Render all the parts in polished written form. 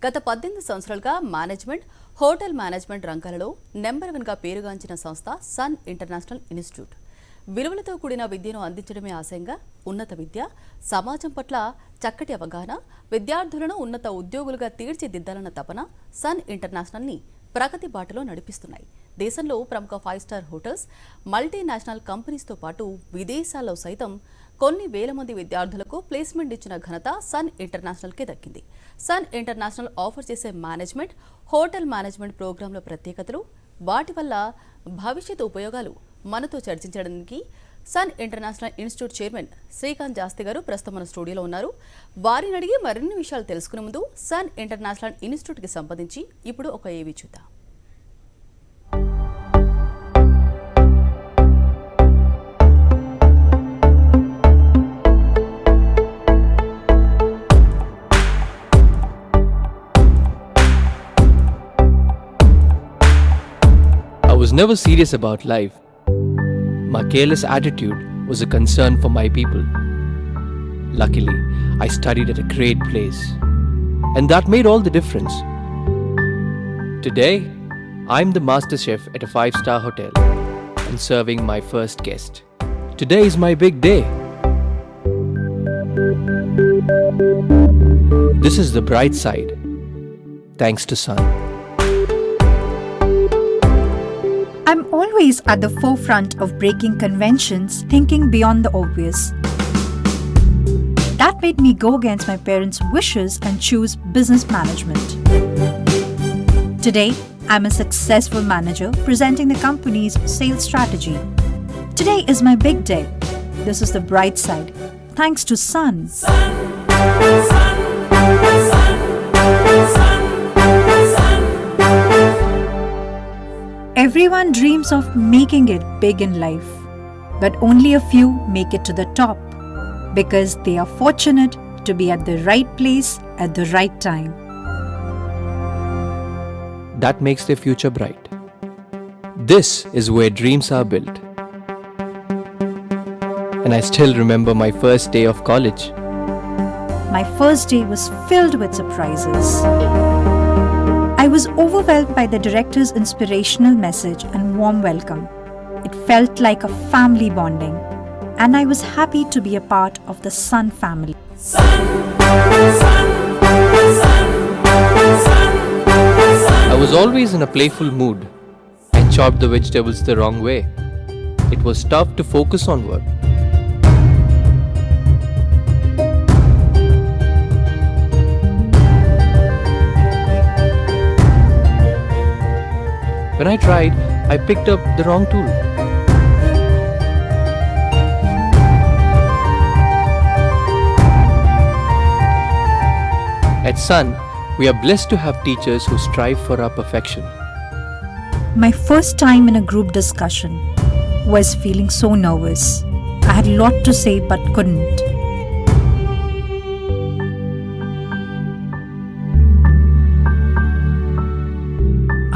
గత 18 సంవత్సరాలుగా management, hotel management రంగాలలో నెంబర్ 1గా పేరుగాంచిన సంస్థ సన్ ఇంటర్నేషనల్ ఇన్స్టిట్యూట్. విలువలతో కూడిన విద్యను అందించడమే ఆశయంగా ఉన్నత విద్య, సమాజం పట్ల చక్కటి అవగాహన, విద్యార్థులను ఉన్నత ఉద్యోగులుగా తీర్చిదిద్దాలన్న తపన సన్ ఇంటర్నేషనల్ని ప్రగతి బాటలో నడిపిస్తున్నాయి. దేశంలో ప్రముఖ 5 స్టార్ హోటల్స్, మల్టీనేషనల్ కంపెనీస్తో పాటు విదేశాల్లో సైతం కొన్ని వేల మంది విద్యార్థులకు ప్లేస్మెంట్ ఇచ్చిన ఘనత సన్ ఇంటర్నేషనల్కే దక్కింది. సన్ ఇంటర్నేషనల్ ఆఫర్ చేసే మేనేజ్మెంట్, హోటల్ మేనేజ్మెంట్ ప్రోగ్రాంల ప్రత్యేకతలు, వాటి వల్ల భవిష్యత్ ఉపయోగాలు మనతో చర్చించడానికి Sun International Institute chairman Srikanth Jasti గారు ప్రస్తుతం మన స్టూడియోలో ఉన్నారు. వారిని అడిగి మరిన్ని విషయాలు తెలుసుకునే ముందు సన్ ఇంటర్నేషనల్ ఇన్స్టిట్యూట్కి సంబంధించి ఇప్పుడు ఒక ఏవి చూద్దాం. I was never serious about life. My careless attitude was a concern for my people. Luckily, I studied at a great place, and that made all the difference. Today, I'm the master chef at a 5-star hotel and serving my first guest. Today is my big day. This is the bright side, thanks to Sun. I'm always at the forefront of breaking conventions, thinking beyond the obvious. That made me go against my parents' wishes and choose business management. Today, I'm a successful manager presenting the company's sales strategy. Today is my big day. This is the bright side, thanks to Sun. Everyone dreams of making it big in life, but only a few make it to the top because they are fortunate to be at the right place at the right time. That makes their future bright. This is where dreams are built. And I still remember my first day of college. My first day was filled with surprises. I was overwhelmed by the director's inspirational message and warm welcome. It felt like a family bonding, and I was happy to be a part of the Sun family. I was always in a playful mood and chopped the vegetables the wrong way. It was tough to focus on work. When I tried, I picked up the wrong tool. At Sun, we are blessed to have teachers who strive for our perfection. My first time in a group discussion was feeling so nervous. I had a lot to say but couldn't.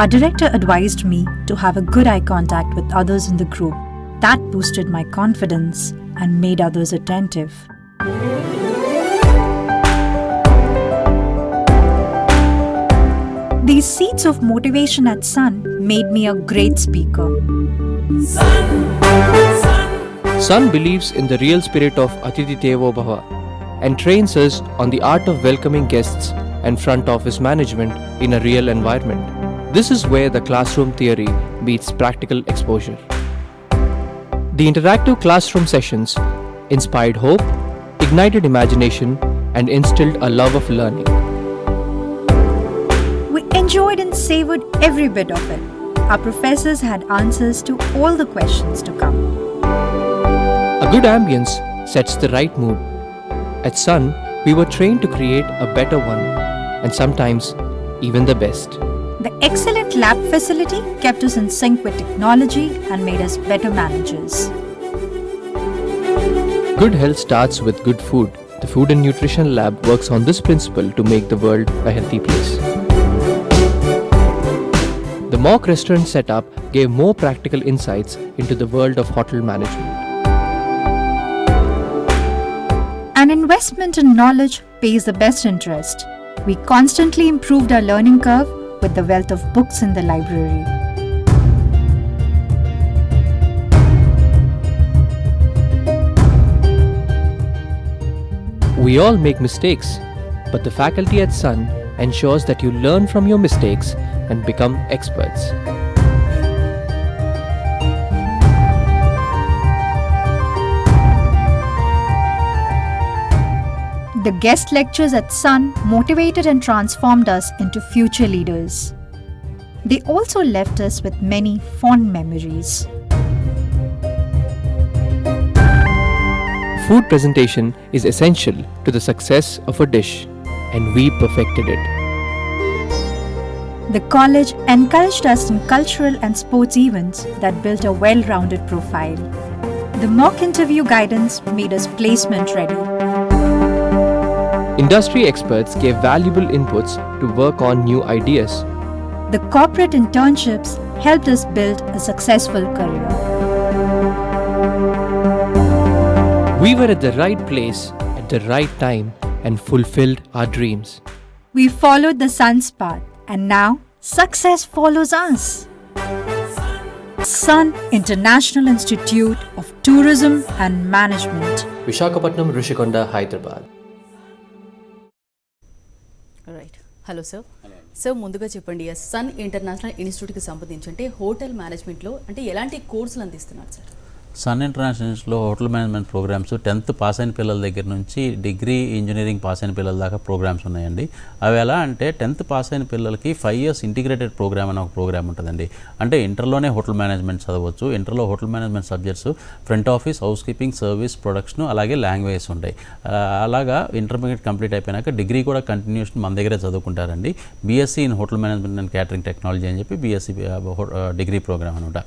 Our director advised me to have a good eye contact with others in the group. That boosted my confidence and made others attentive. These seeds of motivation at Sun made me a great speaker. Sun believes in the real spirit of Atithi Devo Bhava and trains us on the art of welcoming guests and front office management in a real environment. This is where the classroom theory meets practical exposure. The interactive classroom sessions inspired hope, ignited imagination, and instilled a love of learning. We enjoyed and savored every bit of it. Our professors had answers to all the questions to come. A good ambience sets the right mood. At Sun, we were trained to create a better one, and sometimes even the best. The excellent lab facility kept us in sync with technology and made us better managers. Good health starts with good food. The Food and Nutrition Lab works on this principle to make the world a healthy place. The mock restaurant setup gave more practical insights into the world of hotel management. An investment in knowledge pays the best interest. We constantly improved our learning curve with the wealth of books in the library. We all make mistakes, but the faculty at Sun ensures that you learn from your mistakes and become experts. The guest lectures at Sun motivated and transformed us into future leaders. They also left us with many fond memories. Food presentation is essential to the success of a dish, and we perfected it. The college encouraged us in cultural and sports events that built a well-rounded profile. The mock interview guidance made us placement ready. Industry experts gave valuable inputs to work on new ideas. The corporate internships helped us build a successful career. We were at the right place at the right time and fulfilled our dreams. We followed the sun's path, and now success follows us. Sun International Institute of Tourism and Management. Visakhapatnam, Rishikonda, Hyderabad. Right. Hello sir. Sir ముందుగా చెప్పండి, sun international ఇన్స్టిట్యూట్కి సంబంధించి అంటే hotel మేనేజ్మెంట్లో అంటే ఎలాంటి కోర్సులు అందిస్తున్నారు సార్? సన్ ఇంటర్నేషనల్స్లో hotel management programs 10th pass అయిన పిల్లల దగ్గర నుంచి డిగ్రీ ఇంజనీరింగ్ పాస్ అయిన పిల్లల దాకా ప్రోగ్రామ్స్ ఉన్నాయండి. అవి ఎలా అంటే 10th పాస్ అయిన పిల్లలకి 5 years ఇంటిగ్రేటెడ్ ప్రోగ్రామ్ అని ఒక ప్రోగ్రామ్ ఉంటుందండి. అంటే ఇంటర్లోనే హోటల్ మేనేజ్మెంట్ చదవచ్చు. ఇంటర్లో hotel management subjects front office, housekeeping, service, production, అలాగే లాంగ్వేజెస్ ఉంటాయి. అలాగా ఇంటర్మీడియట్ కంప్లీట్ అయిపోయినాక డిగ్రీ కూడా కంటిన్యూషన్ మన దగ్గరే చదువుకుంటారండి. BSc in hotel management and catering technology అని చెప్పి బీఎస్సీ డిగ్రీ ప్రోగ్రామ్ అనమాట.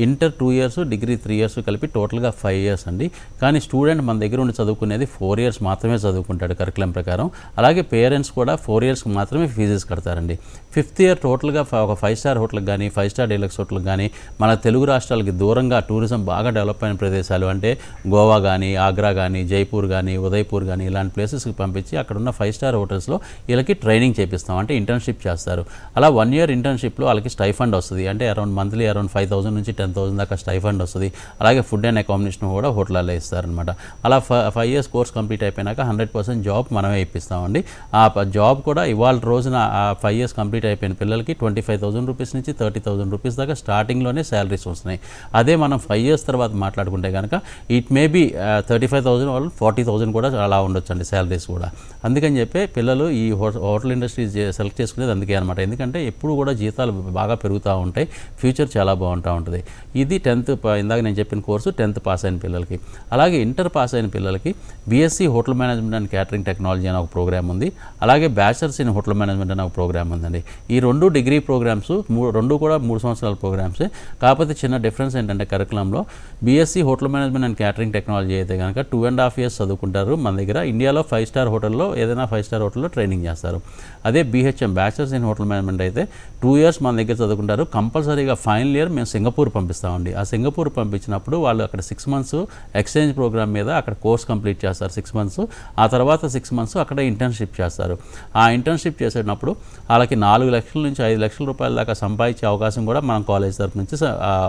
ఇంటర్ 2 years, డిగ్రీ 3 years కలిపి టోటల్గా 5 years అండి. కానీ స్టూడెంట్ మన దగ్గర ఉండి చదువుకునేది 4 years మాత్రమే చదువుకుంటాడు కరికులం ప్రకారం. అలాగే పేరెంట్స్ కూడా 4 years మాత్రమే ఫీజెస్ కడతారండి. 5th year టోటల్గా ఒక 5-star హోటల్కి కానీ 5-star డీలక్స్ హోటల్కి కానీ మన తెలుగు రాష్ట్రాలకి దూరంగా టూరిజం బాగా డెవలప్ అయిన ప్రదేశాలు అంటే గోవా కానీ, ఆగ్రా కానీ, జైపూర్ కానీ, ఉదయ్పూర్ కానీ ఇలాంటి ప్లేసెస్కి పంపించి అక్కడ ఉన్న 5-star హోటల్స్లో వీళ్ళకి ట్రైనింగ్ చేపిస్తాం, అంటే ఇంటర్న్షిప్ చేస్తారు. అలా 1 year ఇంటర్న్షిప్లో వాళ్ళకి స్టైఫండ్ వస్తుంది. అంటే మంత్లీ అరౌండ్ 5,000 నుంచి 10,000 దాకా స్టైఫండ్ వస్తుంది. అలాగే ఫుడ్ అండ్ అకామిడేషన్ కూడా హోటల్లో ఇస్తారనమాట. అలా 5 years కోర్స్ కంప్లీట్ అయిపోయినాక 100% జాబ్ మనమే ఇప్పిస్తామండి. ఆ జాబ్ కూడా ఇవాళ రోజున ఆ 5 years కంప్లీట్ అయిపోయిన పిల్లలకి 25,000 రూపీస్ నుంచి 30,000 రూపీస్ దాకా స్టార్టింగ్లోనే శాలరీస్ వస్తున్నాయి. అదే మనం 5 years తర్వాత మాట్లాడుకుంటే కనుక ఇట్ మే బీ 35,000 వాళ్ళు 40,000 కూడా అలా ఉండొచ్చు అండి శాలరీస్ కూడా. అందుకని చెప్పి పిల్లలు ఈ హోటల్ ఇండస్ట్రీ సెలెక్ట్ చేసుకునేది అందుకే అనమాట. ఎందుకంటే ఎప్పుడు కూడా జీతాలు బాగా పెరుగుతూ ఉంటాయి, ఫ్యూచర్ చాలా బాగుంటూ ఉంటుంది. ఇది 10th ఇందాక నేను చెప్పిన కోర్సు 10th పాస్ అయిన పిల్లలకి. అలాగే ఇంటర్ పాస్ అయిన పిల్లలకి BSc hotel management and catering technology అని ఒక ప్రోగ్రామ్ ఉంది. అలాగే బ్యాచిలర్స్ ఇన్ హోటల్ మేనేజ్మెంట్ అని ఒక ప్రోగ్రామ్ ఉందండి. ఈ 2 డిగ్రీ ప్రోగ్రామ్స్ 2 కూడా 3 సంవత్సరాల ప్రోగ్రామ్సే. కాకపోతే చిన్న డిఫరెన్స్ ఏంటంటే కరికులంలో BSc hotel management and catering technology అయితే కనుక 2.5 years చదువుకుంటారు మన దగ్గర. ఇండియాలో 5-star హోటల్లో ఏదైనా 5-star హోటల్లో ట్రైనింగ్ చేస్తారు. అదే BHM bachelors in hotel management అయితే 2 years మన దగ్గర చదువుకుంటారు. కంపల్సరీగా ఫైనల్ ఇయర్ మేము సింగపూర్ పంపిస్తామండి. ఆ సింగపూర్ పంపించినప్పుడు వాళ్ళు అక్కడ 6 months ఎక్స్చేంజ్ ప్రోగ్రామ్ మీద అక్కడ కోర్స్ కంప్లీట్ చేస్తారు 6 months. ఆ తర్వాత 6 months అక్కడ ఇంటర్న్షిప్ చేస్తారు. ఆ ఇంటర్న్షిప్ చేసేటప్పుడు వాళ్ళకి 4 లక్షల నుంచి 5 లక్షల రూపాయల దాకా సంపాదించే అవకాశం కూడా మనం కాలేజ్ తరఫు నుంచి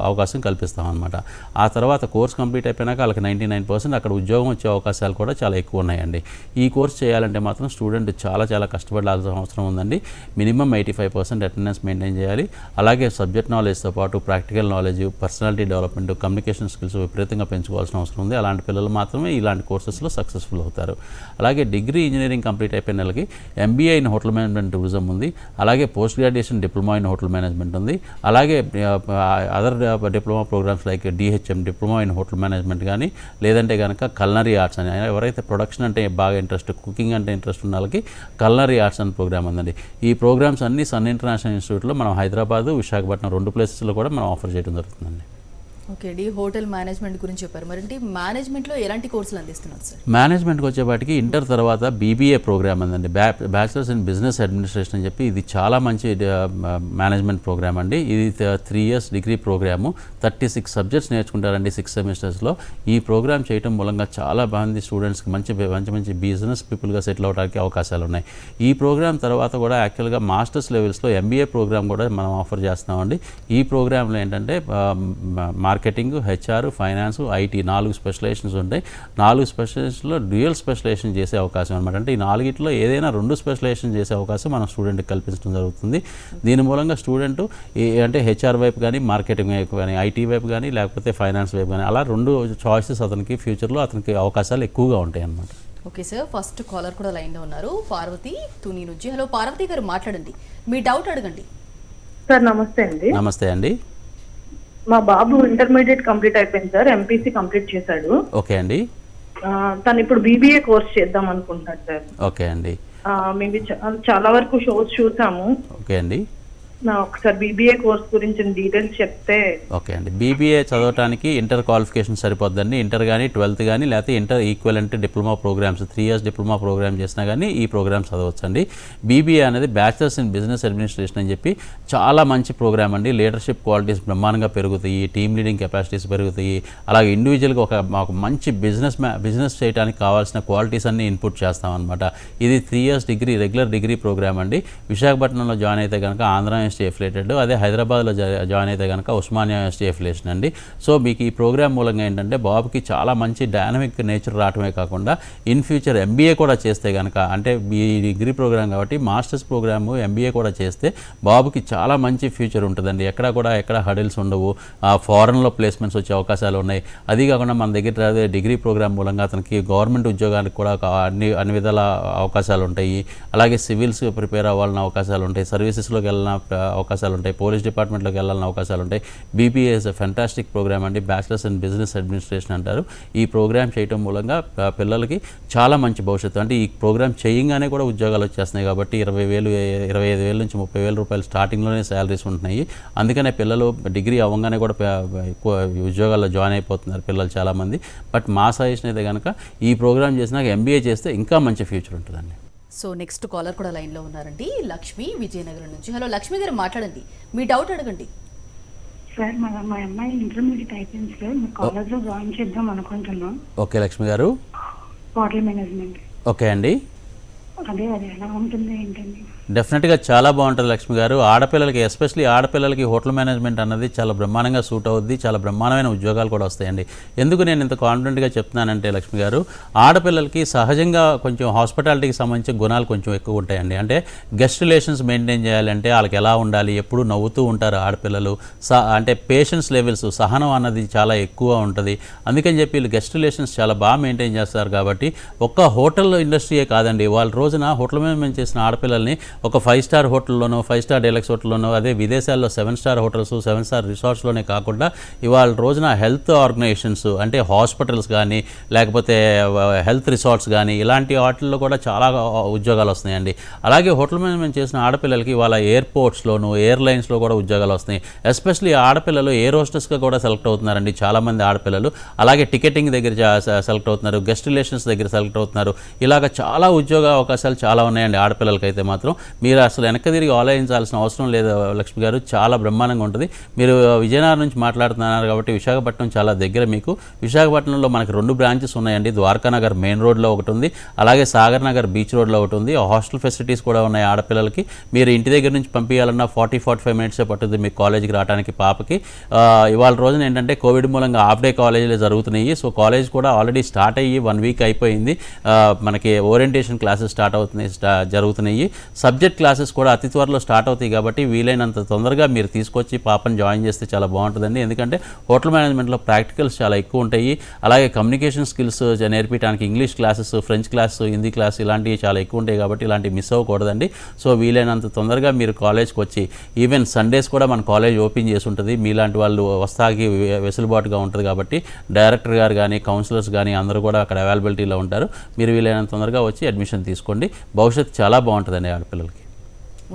అవకాశం కల్పిస్తాం అనమాట. ఆ తర్వాత కోర్స్ కంప్లీట్ అయిపోయినాక వాళ్ళకి 99% అక్కడ ఉద్యోగం వచ్చే అవకాశాలు కూడా చాలా ఎక్కువ ఉన్నాయండి. ఈ కోర్స్ చేయాలంటే మాత్రం స్టూడెంట్ చాలా కష్టపడాల్సిన అవసరం ఉందండి. మినిమం 85% అటెండెన్స్ మెయింటైన్ చేయాలి. అలాగే సబ్జెక్ట్ నాలెడ్జ్తో పాటు practical knowledge, personality development, communication skills విపరీతంగా పెంచుకోవాల్సిన అవసరం ఉంది. అలాంటి పిల్లలు మాత్రమే ఇలాంటి కోర్సెస్లో సక్సెస్ఫుల్ అవుతారు. అలాగే డిగ్రీ ఇంజనీరింగ్ కంప్లీట్ అయిపోయిన వాళ్ళకి MBA in hotel management tourism ఉంది. అలాగే post graduation diploma in hotel management ఉంది. అలాగే other diploma programmes like DHM diploma in hotel management కానీ, లేదంటే కనుక కల్నరీ ఆర్ట్స్ అని, ఎవరైతే ప్రొడక్షన్ అంటే బాగా ఇంట్రెస్ట్, కుకింగ్ అంటే ఇంట్రెస్ట్ ఉన్న వాళ్ళకి కల్నరీ ఆర్ట్స్ అని ప్రోగ్రామ్ ఉందండి. ఈ ప్రోగ్రామ్స్ అన్ని సన్ ఇంటర్నేషనల్ ఇన్స్టిట్యూట్లో మనం హైదరాబాద్, విశాఖపట్నం 2 places కూడా మనం ఆఫర్ చేయడం జరుగుతుందండి. ఓకే అండి, హోటల్ మేనేజ్మెంట్ గురించి చెప్పారు. మరి మేనేజ్మెంట్లో ఎలాంటి కోర్సులు అందిస్తున్నారు సార్? మేనేజ్మెంట్కి వచ్చేపాటికి ఇంటర్ తర్వాత బీబీఏ ప్రోగ్రామ్ ఉందండి, బ్యాచిలర్స్ ఇన్ బిజినెస్ అడ్మినిస్ట్రేషన్ అని చెప్పి. ఇది చాలా మంచి మేనేజ్మెంట్ ప్రోగ్రామ్ అండి. ఇది 3 years డిగ్రీ ప్రోగ్రాము. 36 సబ్జెక్ట్స్ నేర్చుకుంటారండి 6 సెమిస్టర్స్లో. ఈ ప్రోగ్రామ్ చేయడం మూలంగా చాలా మంది స్టూడెంట్స్కి మంచి బిజినెస్ పీపుల్గా సెటిల్ అవడానికి అవకాశాలు ఉన్నాయి. ఈ ప్రోగ్రామ్ తర్వాత కూడా యాక్చువల్గా మాస్టర్స్ లెవెల్స్లో ఎంబీఏ ప్రోగ్రామ్ కూడా మనం ఆఫర్ చేస్తున్నామండి. ఈ ప్రోగ్రాంలో ఏంటంటే marketing, HR, finance, IT 4 specializations ఉంటాయి. 4 స్పెషలైజేషన్లో డ్యూయల్ స్పెషలైజేషన్ చేసే అవకాశం అనమాట. అంటే ఈ 4 ఏదైనా 2 స్పెషలైజేషన్ చేసే అవకాశం మనం స్టూడెంట్కి కల్పించడం జరుగుతుంది. దీని మూలంగా స్టూడెంట్ అంటే హెచ్ఆర్ వైపు కానీ, మార్కెటింగ్ వైపు కానీ, ఐటీ వైపు కానీ, లేకపోతే ఫైనాన్స్ వైపు కానీ, అలా 2 చాయిసెస్ అతనికి ఫ్యూచర్లో అతనికి అవకాశాలు ఎక్కువగా ఉంటాయి అన్నమాట. ఓకే సార్, ఫస్ట్ కాలర్ కూడా లైన్లో ఉన్నారు, పార్వతి తుని నుంచి. హలో పార్వతి గారు, మాట్లాడండి, మీ డౌట్ అడగండి. సార్ నమస్తే అండి. నమస్తే అండి. మా బాబు ఇంటర్మీడియట్ కంప్లీట్ అయిపోయింది సార్, ఎంపీసీ కంప్లీట్ చేశాడు. ఓకే అండి. తను ఇప్పుడు బీబీఏ కోర్స్ చేద్దాం అనుకుంటున్నాడు సార్. ఓకే అండి. మేము చాలా వరకు షోస్ చూసాము. ఓకే అండి. ఒకసారి బీబీఏ కోర్స్ గురించి డీటెయిల్స్ చెప్తే. ఓకే అండి. బీబీఏ చదవడానికి ఇంటర్ క్వాలిఫికేషన్ సరిపోద్దండి. ఇంటర్ కానీ, 12th కానీ, లేకపోతే inter equivalent diploma programmes 3 years diploma programme చేసినా కానీ ఈ ప్రోగ్రామ్ చదవచ్చండి. బీబీఏ అనేది బ్యాచిలర్స్ ఇన్ బిజినెస్ అడ్మినిస్ట్రేషన్ అని చెప్పి చాలా మంచి ప్రోగ్రామ్ అండి. లీడర్షిప్ క్వాలిటీస్ బ్రహ్మాండంగా పెరుగుతాయి, టీమ్ లీడింగ్ కెపాసిటీస్ పెరుగుతాయి. అలాగే ఇండివిజువల్గా ఒక మంచి బిజినెస్ చేయడానికి కావాల్సిన క్వాలిటీస్ అన్ని ఇన్పుట్ చేస్తామన్నమాట. ఇది 3 years degree regular degree programme అండి. విశాఖపట్నంలో జాయిన్ అయితే కనుక ఆంధ్ర యూనివర్సిటీ ఎఫిలేటెడ్, అదే హైదరాబాద్లో జాయిన్ అయితే కనుక ఉస్మానియా యూనివర్సిటీ ఎఫిలేషన్ అండి. సో మీకు ఈ ప్రోగ్రామ్ మూలంగా ఏంటంటే బాబుకి చాలా మంచి డైనమిక్ నేచర్ రావటమే కాకుండా ఇన్ ఫ్యూచర్ ఎంబీఏ కూడా చేస్తే కనుక, అంటే ఈ డిగ్రీ ప్రోగ్రామ్ కాబట్టి మాస్టర్స్ ప్రోగ్రాము ఎంబీఏ కూడా చేస్తే బాబుకి చాలా మంచి ఫ్యూచర్ ఉంటుందండి. ఎక్కడ హడిల్స్ ఉండవు, ఫారెన్లో ప్లేస్మెంట్స్ వచ్చే అవకాశాలు ఉన్నాయి. అది కాకుండా మన దగ్గర డిగ్రీ ప్రోగ్రామ్ మూలంగా అతనికి గవర్నమెంట్ ఉద్యోగానికి కూడా అన్ని విధాల అవకాశాలు ఉంటాయి. అలాగే సివిల్స్ ప్రిపేర్ అవ్వాలన్న అవకాశాలు ఉంటాయి, సర్వీసెస్లోకి వెళ్ళిన అవకాశాలు ఉంటాయి, పోలీస్ డిపార్ట్మెంట్లోకి వెళ్ళాలన్న అవకాశాలు ఉంటాయి. BBA is a fantastic programme అండి, బ్యాచిలర్స్ ఇన్ బిజినెస్ అడ్మినిస్ట్రేషన్ అంటారు. ఈ ప్రోగ్రామ్ చేయడం మూలంగా పిల్లలకి చాలా మంచి భవిష్యత్తు. అంటే ఈ ప్రోగ్రామ్ చేయగానే కూడా ఉద్యోగాలు వచ్చేస్తున్నాయి కాబట్టి 20,000, 25,000 నుంచి 30,000 రూపాయలు స్టార్టింగ్లోనే శాలరీస్ ఉంటున్నాయి. అందుకనే పిల్లలు డిగ్రీ అవ్వగానే కూడా ఎక్కువ ఉద్యోగాల్లో జాయిన్ అయిపోతున్నారు పిల్లలు చాలామంది. బట్ మా సజెషన్ అయితే కనుక ఈ ప్రోగ్రామ్ చేసినాక ఎంబీఏ చేస్తే ఇంకా మంచి ఫ్యూచర్ ఉంటుందండి. సో నెక్స్ట్ కాలర్ కూడా లైన్లో ఉన్నారండి, లక్ష్మి విజయనగరం నుంచి. హలో లక్ష్మి గారు, మాట్లాడండి, మీ డౌట్ అడగండి. సార్ మా అమ్మాయి ఇంటర్మీడియట్ అయిపోయింది సార్, మీ కాలేజ్లో జాయిన్ చేద్దాం అనుకుంటున్నాం. ఓకే లక్ష్మి గారు. Hotel management. ఓకే అండి. అది ఎలా ఉంటుంది ఏంటండి? డెఫినెట్గా చాలా బాగుంటుంది లక్ష్మి గారు. ఆడపిల్లలకి, ఎస్పెషలీ ఆడపిల్లలకి హోటల్ మేనేజ్మెంట్ అన్నది చాలా బ్రహ్మాండంగా సూట్ అవుద్ది. చాలా బ్రహ్మాండమైన ఉద్యోగాలు కూడా వస్తాయండి. ఎందుకు నేను ఇంత కాన్ఫిడెంట్గా చెప్తున్నానంటే లక్ష్మి గారు, ఆడపిల్లలకి సహజంగా కొంచెం హాస్పిటాలిటీకి సంబంధించిన గుణాలు కొంచెం ఎక్కువ ఉంటాయండి. అంటే గెస్ట్ రిలేషన్స్ మెయింటైన్ చేయాలంటే వాళ్ళకి ఎలా ఉండాలి, ఎప్పుడు నవ్వుతూ ఉంటారు ఆడపిల్లలు. అంటే పేషెన్స్ లెవెల్స్, సహనం అన్నది చాలా ఎక్కువ ఉంటుంది. అందుకని చెప్పి వీళ్ళు గెస్ట్ రిలేషన్స్ చాలా బాగా మెయింటైన్ చేస్తారు. కాబట్టి ఒక్క హోటల్ ఇండస్ట్రీయే కాదండి, వాళ్ళ రోజున హోటల్ మేనేజ్మెంట్ చేసిన ఆడపిల్లల్ని ఒక 5 star హోటల్లోనో, 5 star డీలక్స్ హోటల్లోనో, అదే విదేశాల్లో 7 star హోటల్స్, 7 star రిసార్ట్స్లోనే కాకుండా ఇవాళ రోజున హెల్త్ ఆర్గనైజేషన్స్ అంటే హాస్పిటల్స్ కానీ, లేకపోతే హెల్త్ రిసార్ట్స్ కానీ, ఇలాంటి వాటిల్లో కూడా చాలా ఉద్యోగాలు వస్తున్నాయండి. అలాగే హోటల్ మేనేజ్మెంట్ చేసిన ఆడపిల్లలకి వాళ్ళ ఎయిర్పోర్ట్స్లోను, ఎయిర్లైన్స్లో కూడా ఉద్యోగాలు వస్తున్నాయి. ఎస్పెషలీ ఆడపిల్లలు ఎయిర్ హోస్టెస్గా కూడా సెలెక్ట్ అవుతున్నారండి చాలామంది ఆడపిల్లలు. అలాగే టికెటింగ్ దగ్గర సెలెక్ట్ అవుతున్నారు, గెస్ట్ రిలేషన్స్ దగ్గర సెలెక్ట్ అవుతున్నారు. ఇలాగ చాలా ఉద్యోగ అవకాశాలు చాలా ఉన్నాయండి ఆడపిల్లలకైతే మాత్రం. మీరు అసలు వెనక్కి తిరిగి ఆలోచించాల్సిన అవసరం లేదు లక్ష్మి గారు, చాలా బ్రహ్మాండంగా ఉంటుంది. మీరు విజయనగరం నుంచి మాట్లాడుతున్నారు కాబట్టి విశాఖపట్నం చాలా దగ్గర మీకు. విశాఖపట్నంలో మనకి 2 బ్రాంచెస్ ఉన్నాయండి. ద్వారకానగర్ మెయిన్ రోడ్లో ఒకటి ఉంది, అలాగే సాగర్ నగర్ బీచ్ రోడ్లో ఒకటి ఉంది. హాస్టల్ ఫెసిలిటీస్ కూడా ఉన్నాయి ఆడపిల్లలకి. మీరు ఇంటి దగ్గర నుంచి పంపించాలన్నా 40-45 minutes పట్టుద్ది మీకు కాలేజీకి రావడానికి పాపకి. ఇవాళ రోజున ఏంటంటే కోవిడ్ మూలంగా హాఫ్ డే కాలేజీలు జరుగుతున్నాయి. సో కాలేజ్ కూడా ఆల్రెడీ స్టార్ట్ అయ్యి 1 week అయిపోయింది. మనకి ఓరియంటేషన్ క్లాసెస్ జరుగుతున్నాయి. సబ్జెక్ట్ క్లాసెస్ కూడా అతి త్వరలో స్టార్ట్ అవుతాయి. కాబట్టి వీలైనంత తొందరగా మీరు తీసుకొచ్చి పాపను జాయిన్ చేస్తే చాలా బాగుంటుందండి. ఎందుకంటే హోటల్ మేనేజ్మెంట్లో ప్రాక్టికల్స్ చాలా ఎక్కువ ఉంటాయి. అలాగే కమ్యూనికేషన్ స్కిల్స్ నేర్పించడానికి English classes, French class, Hindi class ఇలాంటివి చాలా ఎక్కువ ఉంటాయి. కాబట్టి ఇలాంటివి మిస్ అవ్వకూడదండి. సో వీలైనంత తొందరగా మీరు కాలేజ్కి వచ్చి, ఈవెన్ సండేస్ కూడా మన కాలేజ్ ఓపెన్ చేసి ఉంటుంది. మీలాంటి వాళ్ళు వస్తాకి వెసులుబాటుగా ఉంటుంది. కాబట్టి డైరెక్టర్ గారు కానీ, కౌన్సిలర్స్ కానీ అందరూ కూడా అక్కడ అవైలబిలిటీలో ఉంటారు. మీరు వీలైనంత తొందరగా వచ్చి అడ్మిషన్ తీసుకోండి. భవిష్యత్తు చాలా బాగుంటుందండి ఆడపిల్లలకి.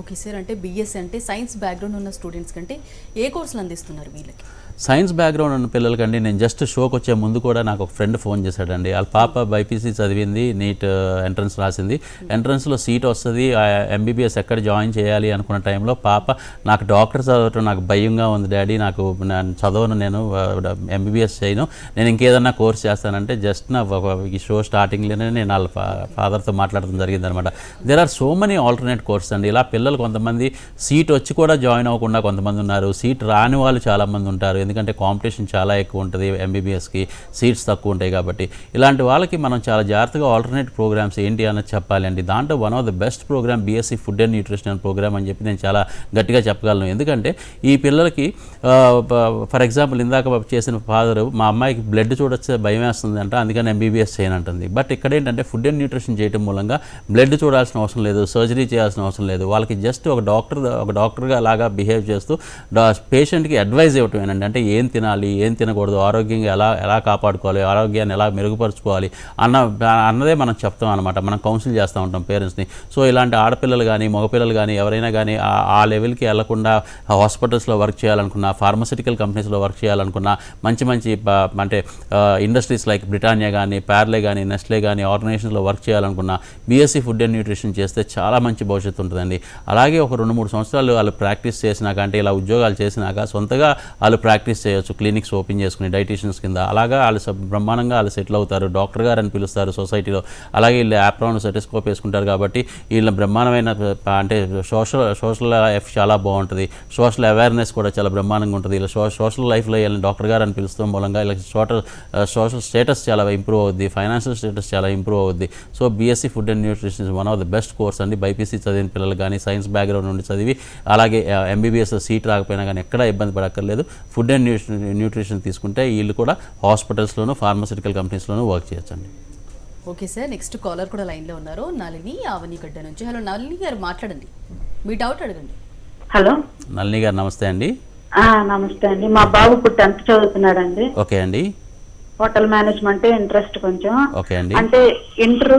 ఓకే సార్, అంటే బీఎస్సీ అంటే సైన్స్ బ్యాక్గ్రౌండ్ ఉన్న స్టూడెంట్స్ కంటే ఏ కోర్సులు అందిస్తున్నారు వీళ్ళకి? సైన్స్ బ్యాక్గ్రౌండ్ ఉన్న పిల్లలకండి నేను జస్ట్ షోకి వచ్చే ముందు కూడా నాకు ఒక ఫ్రెండ్ ఫోన్ చేశాడండి. వాళ్ళ పాప బైపీసీ చదివింది, నీట్ ఎంట్రన్స్ రాసింది, ఎంట్రన్స్లో సీట్ వస్తుంది, ఎంబీబీఎస్ ఎక్కడ జాయిన్ చేయాలి అనుకున్న టైంలో పాప నాకు డాక్టర్ చదవటం నాకు భయంగా ఉంది డాడీ, నాకు చదవను, నేను ఎంబీబీఎస్ చేయను, నేను ఇంకేదన్నా కోర్స్ చేస్తానంటే జస్ట్ నా ఈ షో స్టార్టింగ్లోనే నేను వాళ్ళ ఫాదర్తో మాట్లాడడం జరిగిందనమాట. There are so many alternate courses అండి. ఇలా పిల్లలు కొంతమంది సీట్ వచ్చి కూడా జాయిన్ అవ్వకుండా కొంతమంది ఉన్నారు, సీట్ రాని వాళ్ళు చాలామంది ఉంటారు, ఎందుకంటే కాంపిటీషన్ చాలా ఎక్కువ ఉంటుంది, ఎంబీబీఎస్కి సీట్స్ తక్కువ ఉంటాయి కాబట్టి. ఇలాంటి వాళ్ళకి మనం చాలా జాగ్రత్తగా ఆల్టర్నేట్ ప్రోగ్రామ్స్ ఏంటి అన్నది చెప్పాలి అండి. దాంట్లో one of the best programme BSc food and nutrition programme అని చెప్పి నేను చాలా గట్టిగా చెప్పగలను. ఎందుకంటే ఈ పిల్లలకి ఫర్ ఎగ్జాంపుల్ ఇందాక చేసిన ఫాదరు మా అమ్మాయికి బ్లడ్ చూడొచ్చే భయం వేస్తుంది అంట, అందుకని ఎంబీబీఎస్ చేయనంటుంది. బట్ ఇక్కడ ఏంటంటే ఫుడ్ అండ్ న్యూట్రిషన్ చేయడం మూలంగా బ్లడ్ చూడాల్సిన అవసరం లేదు, సర్జరీ చేయాల్సిన అవసరం లేదు, వాళ్ళకి జస్ట్ ఒక డాక్టర్గా లాగా బిహేవ్ చేస్తూ పేషెంట్కి అడ్వైజ్ ఇవ్వటం ఏంటంటే అంటే ఏం తినాలి, ఏం తినకూడదు, ఆరోగ్యంగా ఎలా కాపాడుకోవాలి, ఆరోగ్యాన్ని ఎలా మెరుగుపరుచుకోవాలి అన్నదే మనం చెప్తాం అనమాట. మనం కౌన్సిల్ చేస్తూ ఉంటాం పేరెంట్స్ని. సో ఇలాంటి ఆడపిల్లలు కానీ మగపిల్లలు కానీ ఎవరైనా కానీ ఆ లెవెల్కి వెళ్లకుండా హాస్పిటల్స్లో వర్క్ చేయాలనుకున్నా, ఫార్మస్యూటికల్ కంపెనీస్లో వర్క్ చేయాలనుకున్నా, మంచి అంటే ఇండస్ట్రీస్ లైక్ బ్రిటానియా కానీ, ప్యార్లే కానీ, నెస్లే కానీ ఆర్గనైజేషన్స్లో వర్క్ చేయాలనుకున్నా బీఎస్సీ ఫుడ్ అండ్ న్యూట్రిషన్ చేస్తే చాలా మంచి భవిష్యత్తు ఉంటుందండి. అలాగే ఒక 2-3 సంవత్సరాలు వాళ్ళు ప్రాక్టీస్ చేసినాక, అంటే ఇలా ఉద్యోగాలు చేసినాక సొంతగా వాళ్ళు ప్రాక్టీస్ చేయొచ్చు, క్లినిక్స్ ఓపెన్ చేసుకుని డైటీషియన్స్ కింద. అలాగా వాళ్ళు బ్రహ్మాండంగా వాళ్ళు సెటిల్ అవుతారు, డాక్టర్ గారు అని పిలుస్తారు సొసైటీలో. అలాగే వీళ్ళు యాప్రాన్ సెటెస్కోప్ వేసుకుంటారు కాబట్టి వీళ్ళ బ్రహ్మాండమైన అంటే సోషల్ లైఫ్ చాలా బాగుంటుంది, సోషల్ అవేర్నెస్ కూడా చాలా బ్రహ్మాండంగా ఉంటుంది. ఇలా సోషల్ లైఫ్లో వీళ్ళని డాక్టర్ గారు అని పిలుస్తాం మూలంగా ఇలా సోషల్ స్టేటస్ చాలా ఇంప్రూవ్ అవుద్ది, ఫైనాన్షియల్ స్టేటస్ చాలా ఇంప్రూవ్ అవుద్ది. So BSc food and nutrition one of the best course అండి. బైపీసీ చదివిన పిల్లలు కానీ, సైన్స్ బ్యాక్గ్రౌండ్ నుండి చదివి అలాగే ఎంబీబీఎస్ సీట్ రాకపోయినా కానీ ఎక్కడా ఇబ్బంది పడక్కర్లేదు. ఫుడ్ అండ్ న్యూట్రిషన్ తీసుకుంటే వీళ్ళు కూడా హాస్పిటల్స్లోనూ ఫార్మస్యూటికల్ కంపెనీస్లోనూ వర్క్ చేయొచ్చండి. ఓకే సార్, నెక్స్ట్ కాలర్ కూడా లైన్లో ఉన్నారు, నళిని ఆవనిగడ్డ నుంచి. హలో నళిని గారు, మాట్లాడండి, మీ డౌట్ అడగండి. హలో నళిని గారు నమస్తే అండి. నమస్తే అండి. మా బాబు ఇప్పుడు 10th చదువుతున్నాడండి. ఓకే అండి. హోటల్ మేనేజ్మెంట్ ఇంట్రెస్ట్ కొంచెం. ఓకే అండి. అంటే ఇంటర్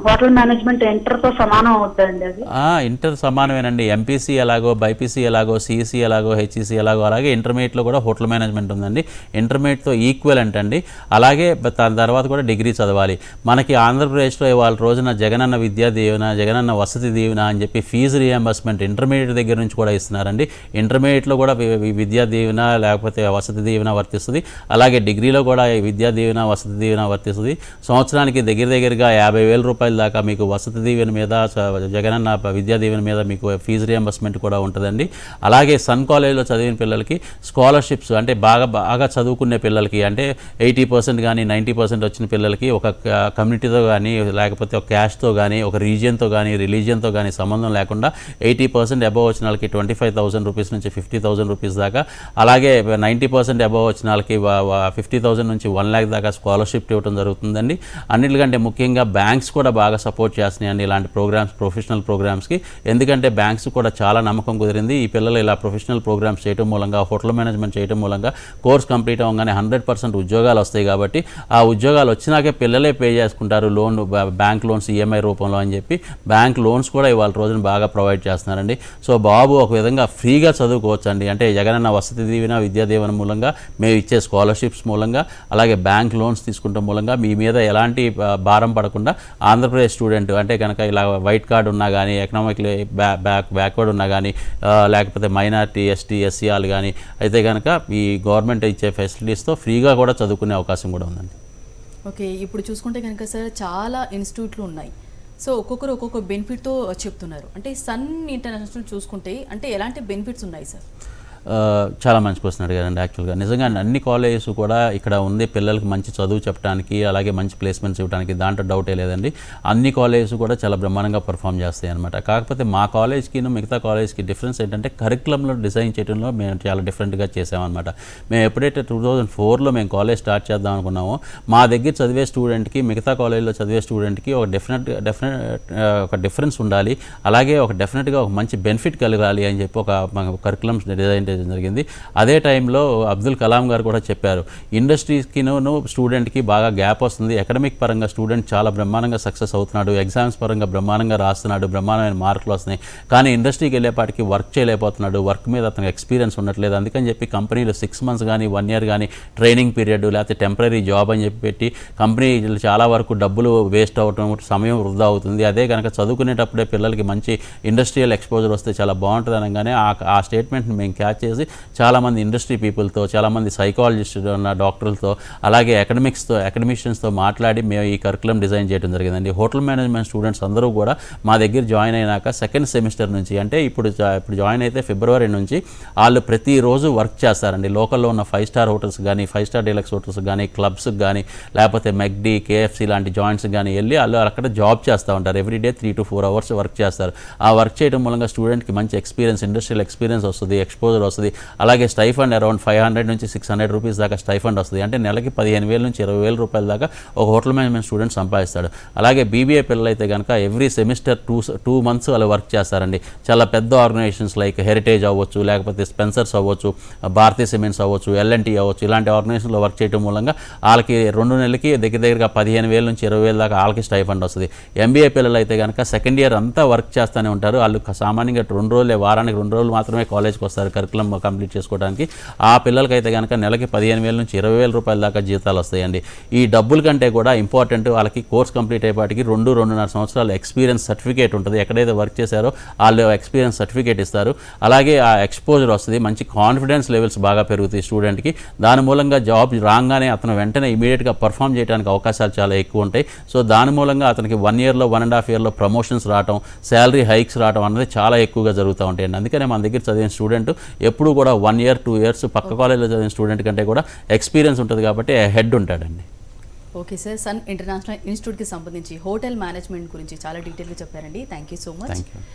హోటల్ మేనేజ్మెంట్ ఇంటర్ తో సమానం అవుతుందండి అది? ఇంటర్ సమానమేనండి. ఎంపీసీ ఎలాగో, బైపీసీ ఎలాగో, సిఈసీ ఎలాగో, హెచ్ఈసీ ఎలాగో అలాగే ఇంటర్మీడియట్లో కూడా హోటల్ మేనేజ్మెంట్ ఉందండి. ఇంటర్మీడియట్తో ఈక్వలెంట్ అండి. అలాగే దాని తర్వాత కూడా డిగ్రీ చదవాలి. మనకి ఆంధ్రప్రదేశ్లో ఇవాళ రోజున జగనన్న విద్యా దీవెన, జగనన్న వసతి దీవెన అని చెప్పి ఫీజు రియంబర్స్మెంట్ ఇంటర్మీడియట్ దగ్గర నుంచి కూడా ఇస్తున్నారండి. ఇంటర్మీడియట్లో కూడా విద్యా దీవెన లేకపోతే వసతి దీవెన వర్తిస్తుంది. అలాగే డిగ్రీలో కూడా విద్యా దీవెన, వసతి దీవెన వర్తిస్తుంది. సంవత్సరానికి దగ్గరగా 50,000 రూపాయల దాకా మీకు వసతి దీవెన మీద, జగనన్న విద్యా దీవెన మీద మీకు ఫీజు రియంబర్స్మెంట్ కూడా ఉంటుందండి. అలాగే సన్ కాలేజ్లో చదివిన పిల్లలకి స్కాలర్షిప్స్ అంటే బాగా చదువుకునే పిల్లలకి, అంటే 80% కానీ 90% వచ్చిన పిల్లలకి ఒక కమ్యూనిటీతో కానీ లేకపోతే ఒక క్యాస్ట్తో కానీ ఒక రీజియన్తో కానీ రిలీజియన్తో కానీ సంబంధం లేకుండా 80% అబవ్ వచ్చిన వాళ్ళకి 25,000 రూపీస్ నుంచి 50,000 రూపీస్ దాకా, అలాగే 90% అబవ్ వచ్చిన వాళ్ళకి 50,000 నుంచి 1 lakh దాకా స్కాలర్షిప్ ఇవ్వడం జరుగుతుందండి. అన్నిటికంటే ముఖ్యంగా బ్యాంక్స్ కూడా బాగా సపోర్ట్ చేస్తున్నాయండి ఇలాంటి ప్రోగ్రామ్స్, ప్రొఫెషనల్ ప్రోగ్రామ్స్కి. ఎందుకంటే బ్యాంక్స్ కూడా చాలా నమ్మకం కుదిరింది. ఈ పిల్లలు ఇలా ప్రొఫెషనల్ ప్రోగ్రామ్స్ చేయడం మూలంగా, హోటల్ మేనేజ్మెంట్ చేయడం మూలంగా కోర్స్ కంప్లీట్ అవ్వగానే 100% ఉద్యోగాలు వస్తాయి కాబట్టి ఆ ఉద్యోగాలు వచ్చినాకే పిల్లలే పే చేసుకుంటారు లోన్, బ్యాంక్ లోన్స్ ఈఎంఐ రూపంలో అని చెప్పి బ్యాంక్ లోన్స్ కూడా ఇవాళ రోజున బాగా ప్రొవైడ్ చేస్తున్నారండి. సో బాబు ఒక విధంగా ఫ్రీగా చదువుకోవచ్చు అండి. అంటే జగనన్న వసతి దీవెన, విద్యా దీవెన మూలంగా, మేము ఇచ్చే స్కాలర్షిప్స్ మూలంగా, అలాగే బ్యాంక్ లోన్స్ తీసుకుంటాం మూలంగా మీ మీద ఎలాంటి భారం పడకుండా ఆంధ్రప్రదేశ్ స్టూడెంట్ అంటే కనుక ఇలా వైట్ కార్డు ఉన్నా కానీ, ఎకనామిక్లీ బ్యాక్వర్డ్ ఉన్నా కానీ, లేకపోతే మైనారిటీ, ఎస్టీ, ఎస్సీ వాళ్ళు కానీ అయితే కనుక ఈ గవర్నమెంట్ ఇచ్చే ఫెసిలిటీస్తో ఫ్రీగా కూడా చదువుకునే అవకాశం కూడా ఉందండి. ఓకే, ఇప్పుడు చూసుకుంటే కనుక సార్ చాలా ఇన్స్టిట్యూట్లు ఉన్నాయి. సో ఒక్కొక్కరు ఒక్కొక్క బెనిఫిట్తో చెప్తున్నారు. అంటే సన్ ఇంటర్నేషనల్ చూసుకుంటే అంటే ఎలాంటి బెనిఫిట్స్ ఉన్నాయి సార్? చాలా మంచి క్వశ్చన్ అడిగారండి. యాక్చువల్గా నిజంగా అన్ని కాలేజెస్ కూడా ఇక్కడ ఉంది పిల్లలకి మంచి చదువు చెప్పడానికి, అలాగే మంచి ప్లేస్మెంట్స్ ఇవ్వడానికి, దాంట్లో డౌటే లేదండి. అన్ని కాలేజెస్ కూడా చాలా బ్రహ్మాండంగా పర్ఫామ్ చేస్తాయి అనమాట. కాకపోతే మా కాలేజ్కి మిగతా కాలేజ్కి డిఫరెన్స్ ఏంటంటే కరికులంలో డిజైన్ చేయడంలో మేము చాలా డిఫరెంట్గా చేసామన్నమాట. మేము ఎప్పుడైతే 2004లో మేము కాలేజ్ స్టార్ట్ చేద్దాం అనుకున్నామో మా దగ్గర చదివే స్టూడెంట్కి మిగతా కాలేజ్లో చదివే స్టూడెంట్కి ఒక డిఫరెన్స్ ఉండాలి, అలాగే డెఫినెట్గా ఒక మంచి బెనిఫిట్ కలగాలి అని చెప్పి ఒక కరికులం డిజైన్ చేయడం జరిగింది. అదే టైంలో అబ్దుల్ కలాం గారు కూడా చెప్పారు, ఇండస్ట్రీస్కిను స్టూడెంట్కి బాగా గ్యాప్ వస్తుంది, అకాడమిక్ పరంగా స్టూడెంట్ చాలా బ్రహ్మాండంగా సక్సెస్ అవుతున్నాడు, ఎగ్జామ్స్ పరంగా బ్రహ్మాండంగా రాస్తున్నాడు, బ్రహ్మాండమైన మార్కులు వస్తున్నాయి, కానీ ఇండస్ట్రీకి వెళ్ళేపాటికి వర్క్ చేయలేకపోతున్నాడు, వర్క్ మీద అతనికి ఎక్స్పీరియన్స్ ఉండట్లేదు, అందుకని చెప్పి కంపెనీలో 6 months కానీ 1 year కానీ ట్రైనింగ్ పీరియడ్ లేకపోతే టెంపరీ జాబ్ అని చెప్పి పెట్టి కంపెనీ చాలా వరకు డబ్బులు వేస్ట్ అవ్వటం, సమయం వృధా అవుతుంది. అదే కనుక చదువుకునేటప్పుడే పిల్లలకి మంచి ఇండస్ట్రియల్ ఎక్స్పోజర్ వస్తే చాలా బాగుంటుంది అనగానే ఆ స్టేట్మెంట్ని మేము క్యాచ్ చేసి చాలామంది ఇండస్ట్రీ పీపుల్తో, చాలామంది సైకాలజిస్ట్ ఉన్న డాక్టర్లతో, అలాగే అకాడమిషియన్స్తో మాట్లాడి మేము ఈ కరికులం డిజైన్ చేయడం జరిగిందండి. హోటల్ మేనేజ్మెంట్ స్టూడెంట్స్ అందరూ కూడా మా దగ్గర జాయిన్ అయినాక 2nd semester నుంచి, అంటే ఇప్పుడు జాయిన్ అయితే February నుంచి వాళ్ళు ప్రతిరోజు వర్క్ చేస్తారండి. లోకల్లో ఉన్న 5 star హోటల్స్ కానీ, 5 star డీలక్స్ హోటల్స్ కానీ, క్లబ్స్కి కానీ, లేకపోతే మెక్డీ, KFC లాంటి జాయింట్స్కి కానీ వెళ్ళి వాళ్ళు అక్కడ జాబ్ చేస్తూ ఉంటారు. ఎవ్రీడే 3 to 4 hours వర్క్ చేస్తారు. ఆ వర్క్ చేయడం మూలంగా స్టూడెంట్కి మంచి ఎక్స్పీరియన్స్, ఇండస్ట్రియల్ ఎక్స్పీరియన్స్ వస్తుంది, ఎక్స్పోజర్ వస్తుంది. అలాగే స్టైఫండ్ అరౌండ్ 500 నుంచి 600 రూపీస్ దాకా స్టైఫండ్ వస్తుంది. అంటే నెలకి 15,000 నుంచి 20,000 రూపాయల దాకా ఒక హోటల్ మేనేజ్మెంట్ స్టూడెంట్ సంపాదిస్తాడు. అలాగే BBA పిల్లలు అయితే కనుక ఎవ్రీ సెమిస్టర్ 2 months వాళ్ళు వర్క్ చేస్తారండి. చాలా పెద్ద ఆర్గనైజేషన్స్ లైక్ హెరిటేజ్ అవ్వచ్చు, లేకపోతే స్పెన్సర్స్ అవ్వచ్చు, భారతీయ సిమెంట్స్ అవ్వచ్చు, L&T అవ్వచ్చు, ఇలాంటి ఆర్గనైజేషన్లో వర్క్ చేయడం మూలంగా వాళ్ళకి 2 నెలలకి దగ్గరగా 15,000 నుంచి 20,000 దాకా వాళ్ళకి స్టైఫండ్ వస్తుంది. MBA పిల్లలు అయితే కనుక 2nd year అంతా వర్క్ చేస్తూనే ఉంటారు. వాళ్ళు సామాన్యంగా 2 రోజులే, వారానికి 2 రోజులు మాత్రమే కాలేజ్కి వస్తారు కరికులం కంప్లీట్ చేసుకోవడానికి. ఆ పిల్లలకైతే కనుక నెలకి 15,000 నుంచి 20,000 రూపాయల దాకా జీతాలు వస్తాయండి. ఈ డబ్బుల కంటే కూడా ఇంపార్టెంట్ వాళ్ళకి కోర్స్ కంప్లీట్ అయ్యేపాటికి 2-2.5 సంవత్సరాల ఎక్స్పీరియన్స్ సర్టిఫికేట్ ఉంటుంది. ఎక్కడైతే వర్క్ చేశారో వాళ్ళు ఎక్స్పీరియన్స్ సర్టిఫికేట్ ఇస్తారు. అలాగే ఆ ఎక్స్పోజర్ వస్తుంది, మంచి కాన్ఫిడెన్స్ లెవెల్స్ బాగా పెరుగుతాయి స్టూడెంట్కి. దాని మూలంగా జాబ్ రాగానే అతను వెంటనే ఇమీడియట్గా పర్ఫామ్ చేయడానికి అవకాశాలు చాలా ఎక్కువ ఉంటాయి. సో దాని మూలంగా అతనికి 1 yearలో 1.5 yearలో ప్రమోషన్స్ రావడం, శాలరీ హైక్స్ రావడం అనేది చాలా ఎక్కువగా జరుగుతూ ఉంటాయండి. అందుకనే మన దగ్గర చదివిన స్టూడెంట్ ఎప్పుడు కూడా 1 year 2 years పక్క కాలేజ్లో చదివిన స్టూడెంట్ కంటే కూడా ఎక్స్పీరియన్స్ ఉంటుంది కాబట్టి హెడ్ ఉంటాడండి. ఓకే సార్, సన్ ఇంటర్నేషనల్ ఇన్స్టిట్యూట్కి సంబంధించి హోటల్ మేనేజ్మెంట్ గురించి చాలా డీటెయిల్గా చెప్పారండి. Thank you so much. Thank you.